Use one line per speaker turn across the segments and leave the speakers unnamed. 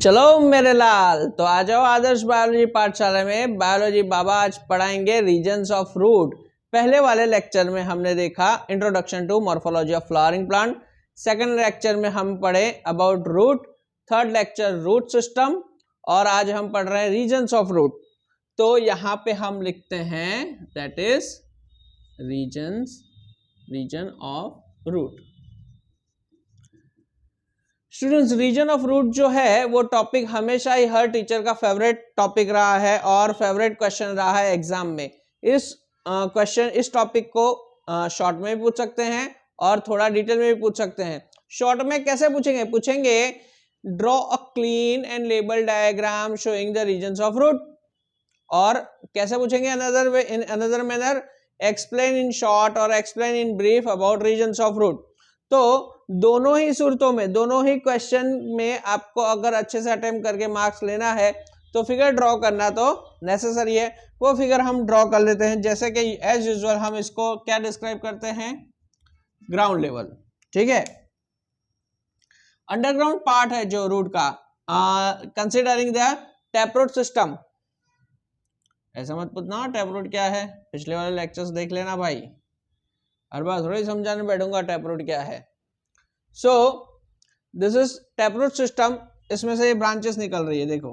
चलो मेरे लाल, तो आ जाओ आदर्श बायोलॉजी पाठशाला में। बायोलॉजी बाबा आज पढ़ाएंगे रीजन्स ऑफ रूट। पहले वाले लेक्चर में हमने देखा introduction to morphology of flowering plant. Second lecture में हम पढ़े about root. Third lecture root system, और आज हम पढ़ रहे हैं रीजन्स ऑफ रूट। तो यहाँ पे हम लिखते हैं that is region of root. Students, region of root जो है वो टॉपिक हमेशा ही हर टीचर का फेवरेट टॉपिक रहा है और फेवरेट क्वेश्चन रहा है एग्जाम में। इस टॉपिक को शॉर्ट में भी पूछ सकते हैं और थोड़ा डिटेल में भी पूछ सकते हैं। शॉर्ट में कैसे पूछेंगे draw a clean and label diagram showing the regions of root. और कैसे पूछेंगे in another manner, explain in short और explain in brief about regions of root. तो दोनों ही सूरतों में, दोनों ही क्वेश्चन में आपको अगर अच्छे से अटेम्प्ट करके मार्क्स लेना है तो फिगर ड्रॉ करना तो नेसेसरी है। वो फिगर हम ड्रॉ कर लेते हैं। जैसे कि एज यूजुअल हम इसको क्या डिस्क्राइब करते हैं, ग्राउंड लेवल। ठीक है, अंडरग्राउंड पार्ट है जो रूट का, कंसिडरिंग द टैपरूट सिस्टम। ऐसा मत पूछना टैपरूट क्या है, पिछले वाले लेक्चर्स देख लेना भाई, हर बार थोड़ी समझाने बैठूंगा टैपरूट क्या है। So this is taproot system. इसमें से ये ब्रांचेस निकल रही है, देखो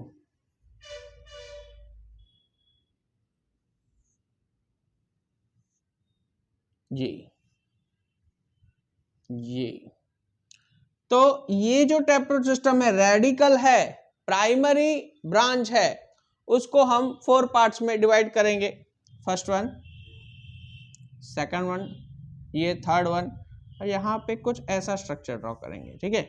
ये तो ये जो टैपरूट सिस्टम है, रेडिकल है, प्राइमरी ब्रांच है, उसको हम 4 पार्ट्स में डिवाइड करेंगे। फर्स्ट वन, सेकंड वन, ये थर्ड वन, और यहाँ पे कुछ ऐसा स्ट्रक्चर ड्रॉ करेंगे। ठीक है,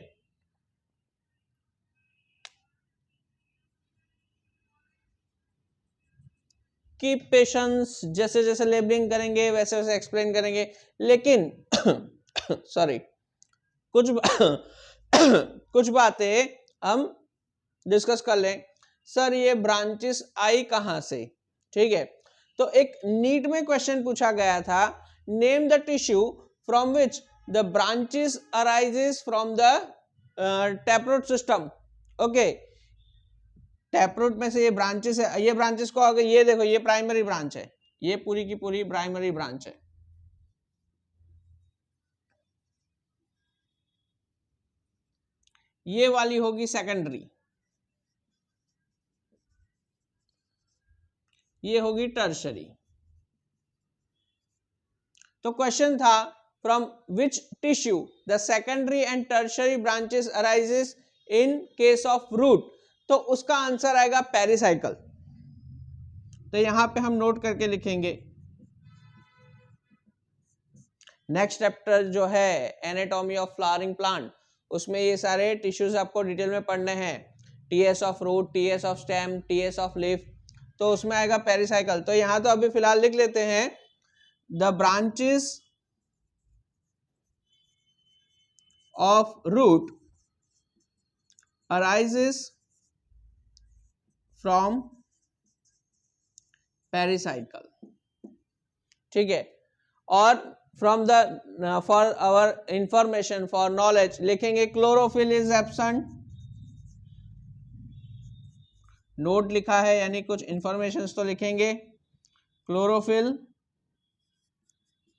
कीप पेशेंस, जैसे जैसे लेबलिंग करेंगे वैसे वैसे एक्सप्लेन करेंगे। लेकिन सॉरी, कुछ बातें हम डिस्कस कर लें। सर ये ब्रांचेस आई कहां से? ठीक है, तो एक नीट में क्वेश्चन पूछा गया था, name the tissue from which the branches arises from the taproot system. Okay, taproot में से ये ब्रांचेस है, ये ब्रांचेस को अगर ये देखो, ये प्राइमरी ब्रांच है, ये पूरी की पूरी प्राइमरी ब्रांच है। ये वाली होगी सेकेंडरी, ये होगी टर्शरी। तो क्वेश्चन था from which tissue the secondary and tertiary branches arises in case of root, तो उसका आंसर आएगा पेरिसाइकल। तो यहां पे हम नोट करके लिखेंगे। नेक्स्ट चैप्टर जो है एनाटॉमी ऑफ फ्लावरिंग प्लांट, उसमें ये सारे टिश्यूज आपको डिटेल में पढ़ने हैं। TS of root, TS of stem, TS of leaf, तो उसमें आएगा पेरिसाइकल। तो यहां तो अभी फिलहाल लिख लेते हैं the branches of root arises from pericycle. ठीक है, और from the for our information for knowledge लिखेंगे क्लोरोफिल इज एब्सेंट। नोट लिखा है यानी कुछ इंफॉर्मेशन तो लिखेंगे। Chlorophyll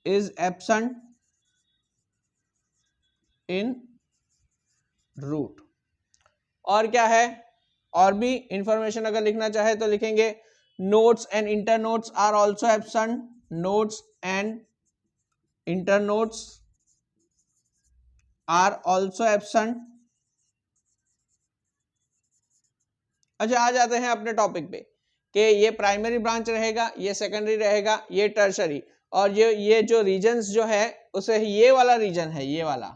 is absent in root. और क्या है, और भी इंफॉर्मेशन अगर लिखना चाहे तो लिखेंगे notes and internotes are also absent. Notes and internotes are also absent. अच्छा, आ जाते हैं अपने टॉपिक पे कि ये प्राइमरी ब्रांच रहेगा, ये सेकेंडरी रहेगा, ये टर्शरी, और ये जो रीजन्स जो है उसे ये वाला रीजन है, ये वाला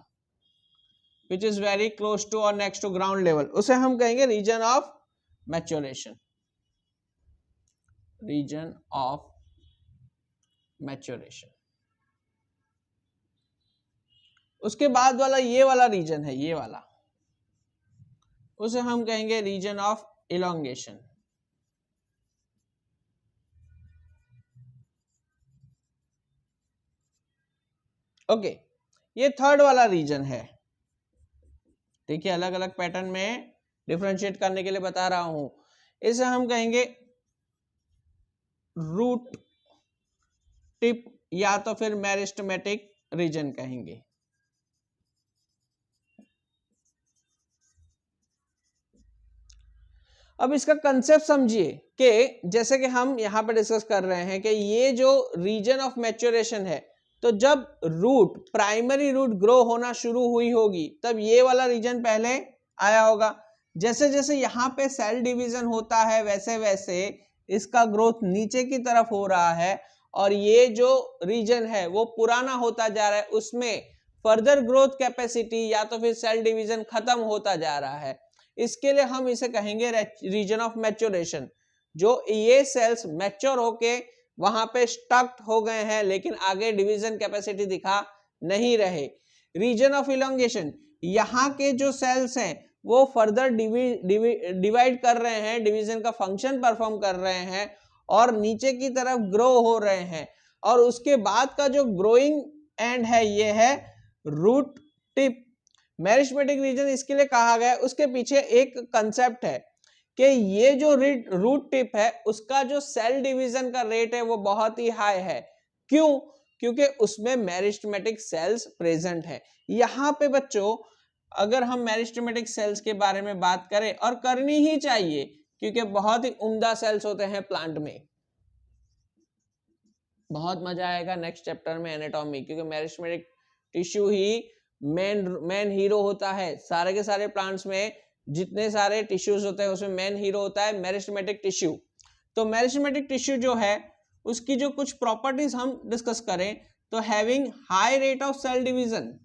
which is very close to और नेक्स्ट टू ग्राउंड लेवल, उसे हम कहेंगे region of maturation. Region of maturation. उसके बाद वाला ये वाला रीजन है, ये वाला, उसे हम कहेंगे रीजन ऑफ इलोंगेशन। ओके, ये थर्ड वाला रीजन है। देखिए अलग अलग पैटर्न में डिफरेंशिएट करने के लिए बता रहा हूं। इसे हम कहेंगे रूट टिप या तो फिर मेरिस्टेमेटिक रीजन कहेंगे। अब इसका कंसेप्ट समझिए कि जैसे कि हम यहां पर डिस्कस कर रहे हैं कि ये जो रीजन ऑफ मैच्योरेशन है, तो जब रूट प्राइमरी रूट ग्रो होना शुरू हुई होगी तब ये वाला रीजन पहले आया होगा। जैसे जैसे यहाँ पे सेल डिवीजन होता है वैसे वैसे इसका ग्रोथ नीचे की तरफ हो रहा है और ये जो रीजन है वो पुराना होता जा रहा है, उसमें फर्दर ग्रोथ कैपेसिटी या तो फिर सेल डिवीजन खत्म होता जा रहा है। इसके लिए हम इसे कहेंगे रीजन ऑफ मैच्योरेशन। जो ये सेल्स मैच्योर होके वहां पे स्टक हो गए हैं लेकिन आगे डिवीजन कैपेसिटी दिखा नहीं रहे। रीजन ऑफ इलोंगेशन, यहाँ के जो सेल्स हैं वो फर्दर डिवाइड कर रहे हैं, डिवीजन का फंक्शन परफॉर्म कर रहे हैं और नीचे की तरफ ग्रो हो रहे हैं, और उसके बाद का जो ग्रोइंग एंड है ये है रूट टिप। मेरिस्टेमेटिक रीजन इसके लिए कहा गया, उसके पीछे एक कंसेप्ट है कि ये जो रूट टिप है उसका जो सेल डिवीजन का रेट है वो बहुत ही हाई है। क्यों? क्योंकि उसमें मेरिस्टेमेटिक सेल्स प्रेजेंट है। यहाँ पे बच्चों अगर हम मेरिस्टेमेटिक सेल्स के बारे में बात करें, और करनी ही चाहिए क्योंकि बहुत ही उम्दा सेल्स होते हैं प्लांट में, बहुत मजा आएगा नेक्स्ट चैप्टर में एनाटॉमी, क्योंकि मेरिस्टेमेटिक टिश्यू ही मेन हीरो होता है। सारे के सारे प्लांट्स में जितने सारे टिश्यूज होते हैं उसमें मेन हीरो होता है मेरिस्टेमेटिक टिश्यू। तो मेरिस्टेमेटिक टिश्यू जो है उसकी जो कुछ प्रॉपर्टीज हम डिस्कस करें तो having high rate of cell division,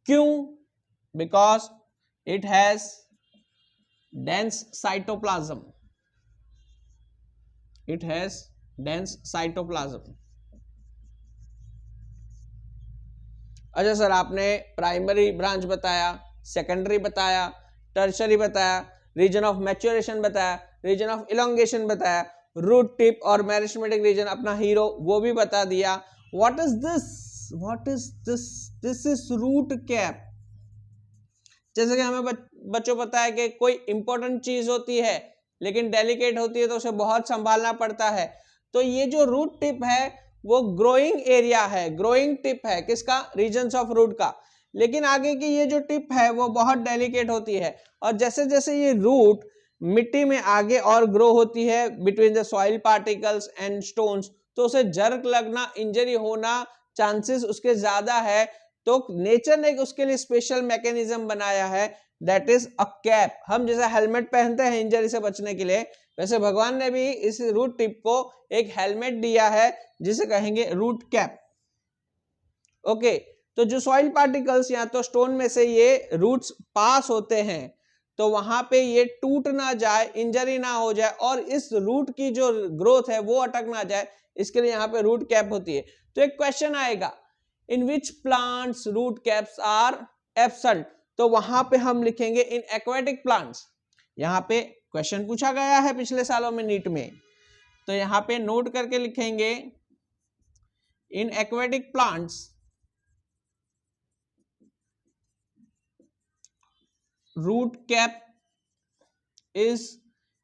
क्यों? Because it has dense cytoplasm, it has dense cytoplasm. अच्छा सर, आपने प्राइमरी ब्रांच बताया, सेकेंडरी बताया, टर्शरी बताया, रीजन ऑफ मैच्योरेशन बताया, रीजन ऑफ इलोंगेशन बताया, रूट टिप और मेरिस्टेमेटिक रीजन अपना हीरो वो भी बता दिया। What is this? What is this? This is root cap. जैसे कि हमें बच्चों पता है कि कोई इंपॉर्टेंट चीज होती है लेकिन डेलिकेट होती है तो उसे बहुत संभालना पड़ता है। तो ये जो रूट टिप है वो ग्रोइंग एरिया है, ग्रोइंग टिप है किसका? रीजन्स ऑफ रूट का। लेकिन आगे की ये जो टिप है वो बहुत डेलिकेट होती है, और जैसे जैसे ये रूट मिट्टी में आगे और ग्रो होती है between the soil particles and stones, तो उसे जर्क लगना, इंजरी होना चांसेस उसके ज्यादा है। तो नेचर ने उसके लिए स्पेशल मैकेनिज्म बनाया है, दैट इज अ कैप। हम जैसे हेलमेट पहनते हैं इंजरी से बचने के लिए, वैसे भगवान ने भी इस रूट टिप को एक हेलमेट दिया है जिसे कहेंगे रूट कैप। ओके, तो जो सॉइल पार्टिकल्स या तो स्टोन में से ये रूट्स पास होते हैं तो वहां पे ये टूट ना जाए, इंजरी ना हो जाए और इस रूट की जो ग्रोथ है वो अटक ना जाए, इसके लिए यहाँ पे रूट कैप होती है। तो एक क्वेश्चन आएगा, in which plants root caps are absent? तो वहां पे हम लिखेंगे इन एक्वेटिक प्लांट्स। यहाँ पे क्वेश्चन पूछा गया है पिछले सालों में नीट में, तो यहाँ पे नोट करके लिखेंगे in aquatic plants root cap is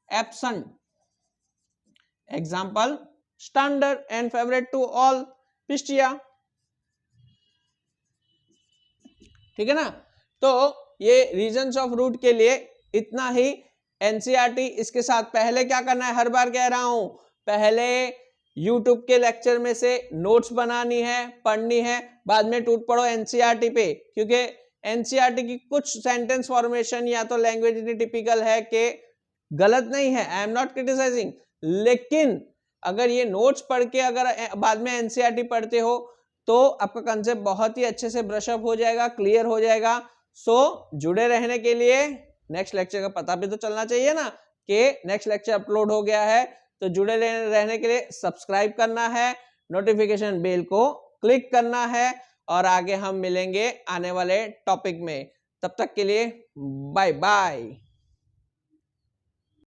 absent. Example standard and favourite to all Pistia. ठीक है ना? तो ये रीजन्स ऑफ रूट के लिए इतना ही। एनसीईआरटी इसके साथ पहले क्या करना है, हर बार कह रहा हूं, पहले यूट्यूब के लेक्चर में से नोट्स बनानी है, पढ़नी है, बाद में टूट पड़ो एनसीईआरटी पे, क्योंकि एनसीईआरटी की कुछ सेंटेंस फॉर्मेशन या तो लैंग्वेज इतनी टिपिकल है कि गलत नहीं है, आई एम नॉट क्रिटिसाइजिंग, लेकिन अगर ये नोट्स पढ़ के अगर बाद में एनसीईआरटी पढ़ते हो तो आपका कंसेप्ट बहुत ही अच्छे से ब्रश अप हो जाएगा, क्लियर हो जाएगा। सो जुड़े रहने के लिए नेक्स्ट लेक्चर का पता भी तो चलना चाहिए ना कि नेक्स्ट लेक्चर अपलोड हो गया है, तो जुड़े रहने के लिए सब्सक्राइब करना है, नोटिफिकेशन बेल को क्लिक करना है, और आगे हम मिलेंगे आने वाले टॉपिक में। तब तक के लिए बाय बाय।